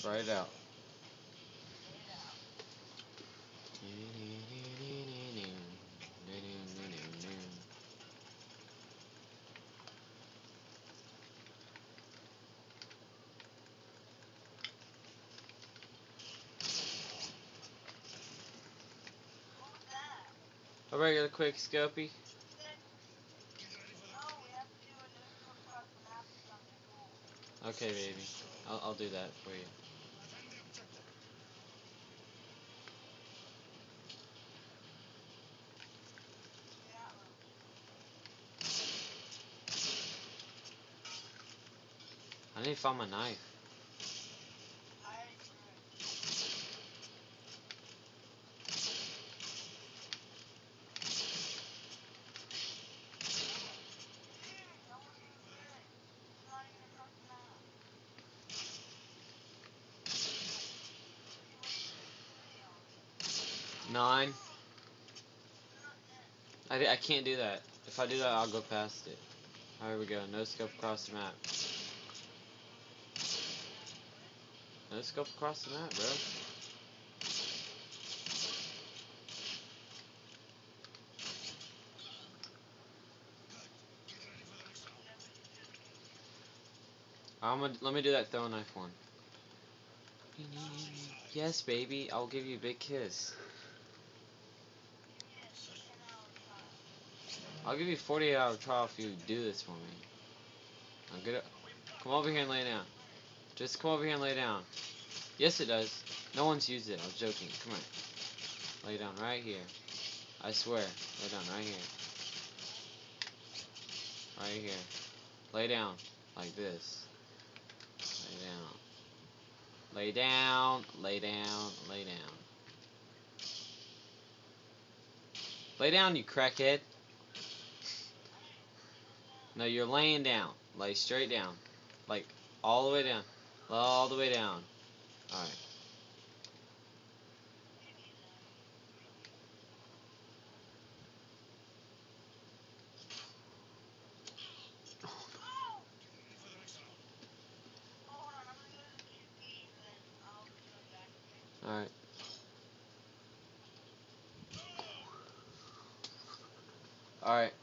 Write it out. A regular quick scopy. Okay, baby. I'll do that for you. I need to find my knife. 9. I can't do that. If I do that, I'll go past it. Here we go. No scope across the map. No scope across the map, bro. Let me do that throwing knife one. Yes, baby. I'll give you a big kiss. I'll give you 48-hour trial if you do this for me. I'm good. Come over here and lay down. Just come over here and lay down. Yes, it does. No one's used it. I was joking. Come on. Lay down right here. I swear. Lay down right here. Right here. Lay down. Like this. Lay down. Lay down. Lay down. Lay down. Lay down, you crackhead. No, you're laying down. Lay straight down. Like, all the way down. All the way down. Alright. Alright. Alright.